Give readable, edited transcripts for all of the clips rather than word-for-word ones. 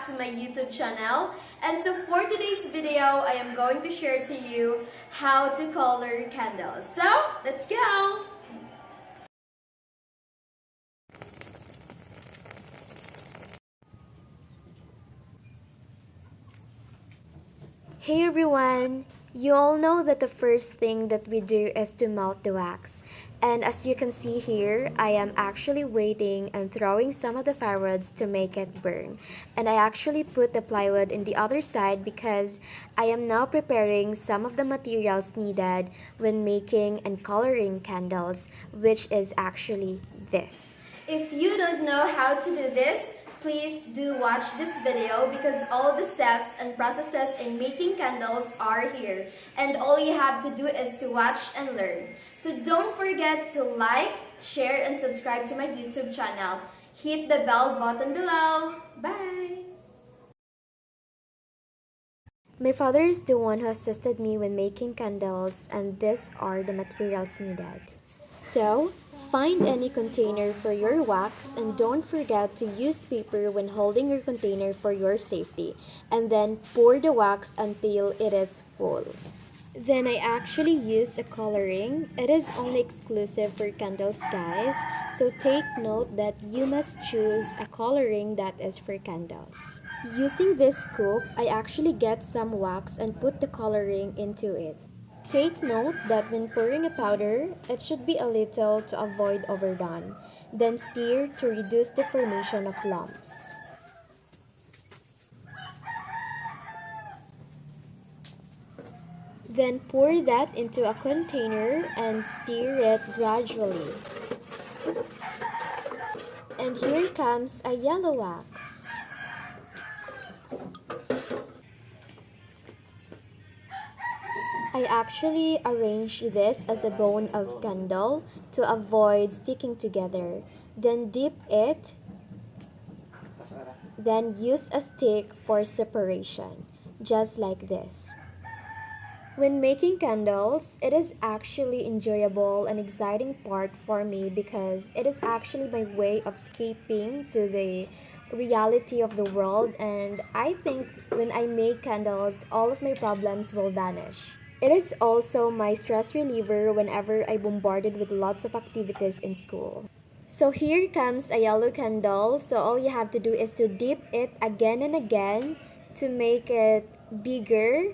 back to my YouTube channel. And so for today's video, I am going to share to you how to color candles. So, let's go! Hey everyone! You all know that the first thing that we do is to melt the wax. And as you can see here, I am actually waiting and throwing some of the firewoods to make it burn. And I actually put the plywood in the other side because I am now preparing some of the materials needed when making and coloring candles, which is actually this. If you don't know how to do this, please do watch this video because all the steps and processes in making candles are here. And all you have to do is to watch and learn. So don't forget to like, share, and subscribe to my YouTube channel. Hit the bell button below. Bye! My father is the one who assisted me when making candles, and these are the materials needed. So, find any container for your wax and don't forget to use paper when holding your container for your safety, and then pour the wax until it is full. Then I actually use a coloring. It is only exclusive for candles, guys, so take note that you must choose a coloring that is for candles. Using this scoop, I actually get some wax and put the coloring into it. Take note that when pouring a powder, it should be a little to avoid overdone. Then stir to reduce the formation of lumps. Then pour that into a container and stir it gradually. And here comes a yellow wax. I actually arrange this as a bone of candle to avoid sticking together. Then dip it. Then use a stick for separation, just like this. When making candles, it is actually enjoyable and exciting part for me because it is actually my way of escaping to the reality of the world, and I think when I make candles, all of my problems will vanish. It is also my stress reliever whenever I bombarded with lots of activities in school. So here comes a yellow candle. So all you have to do is to dip it again and again to make it bigger,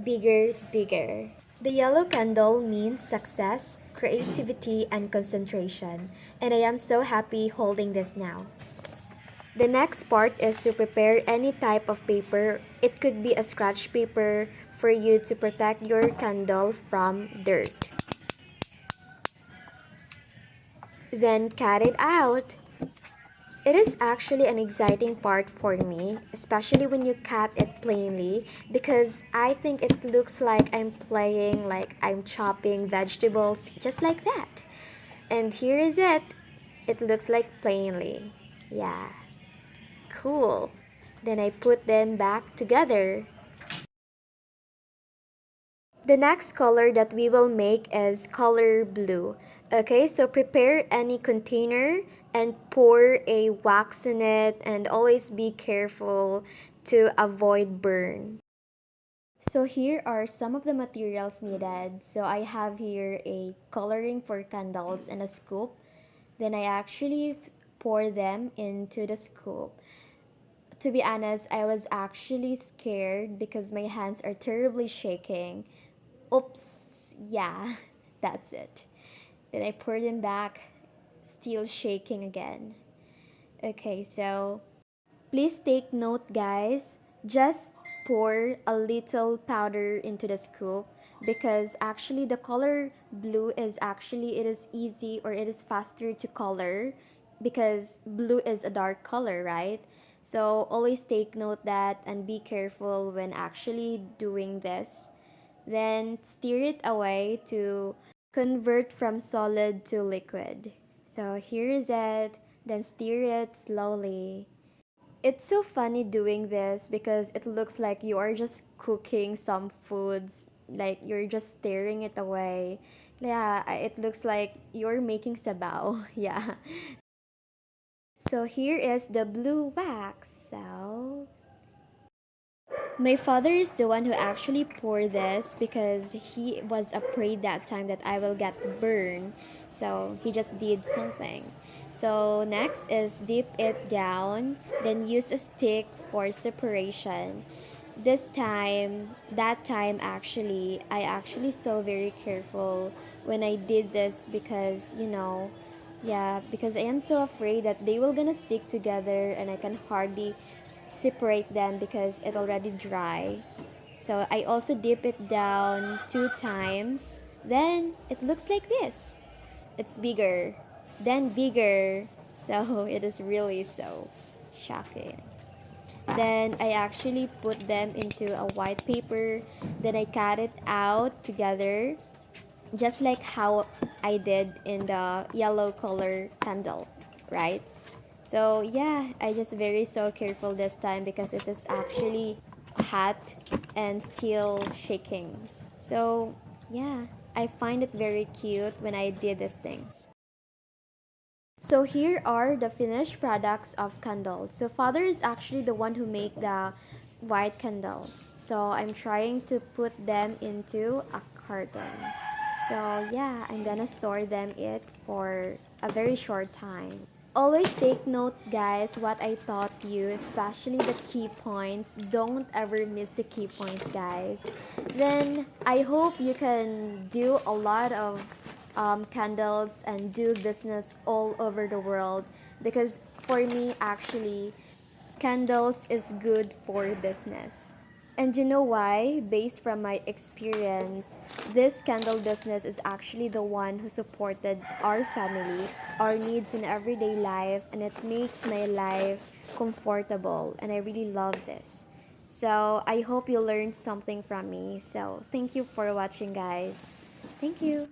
bigger, bigger. The yellow candle means success, creativity, and concentration. And I am so happy holding this now. The next part is to prepare any type of paper. It could be a scratch paper for you to protect your candle from dirt. Then cut it out. It is actually an exciting part for me, especially when you cut it plainly, because I think it looks like I'm playing, like I'm chopping vegetables, just like that. And here is it. It looks like plainly. Yeah. Cool. Then I put them back together. The next color that we will make is color blue. Okay, so prepare any container and pour a wax in it, and always be careful to avoid burn. So here are some of the materials needed. So I have here a coloring for candles and a scoop. Then I actually pour them into the scoop. To be honest, I was actually scared because my hands are terribly shaking. Oops, yeah, that's it. Then I pour them back, still shaking again. Okay, so please take note, guys. Just pour a little powder into the scoop because actually the color blue is actually, it is easy or it is faster to color because blue is a dark color, right? So always take note that and be careful when actually doing this. Then stir it away to convert from solid to liquid. So here is it. Then stir it slowly. It's so funny doing this because it looks like you are just cooking some foods, like you're just stirring it away. Yeah, it looks like you're making sabaw. Yeah. So here is the blue wax. So My father is the one who actually poured this because he was afraid that time that I will get burned. So he just did something. So next is dip it down, then use a stick for separation. This time, that time actually, I actually so very careful when I did this because, yeah, because I am so afraid that they will gonna stick together and I can hardly separate them because it already dry. So I also dip it down 2 times. Then it looks like this. It's bigger, then bigger. So it is really so shocking. Then I actually put them into a white paper. Then I cut it out together, just like how I did in the yellow color candle, right? So yeah, I just very so careful this time because it is actually hot and still shaking. So yeah, I find it very cute when I did these things. So here are the finished products of candle. So father is actually the one who make the white candle. So I'm trying to put them into a carton. So yeah, I'm gonna store them it for a very short time. Always take note, guys, what I taught you, especially the key points. Don't ever miss the key points, guys. Then I hope you can do a lot of candles and do business all over the world, because for me, actually, candles is good for business. And you know why? Based from my experience, this candle business is actually the one who supported our family, our needs in everyday life, and it makes my life comfortable. And I really love this. So I hope you learned something from me. So thank you for watching, guys. Thank you.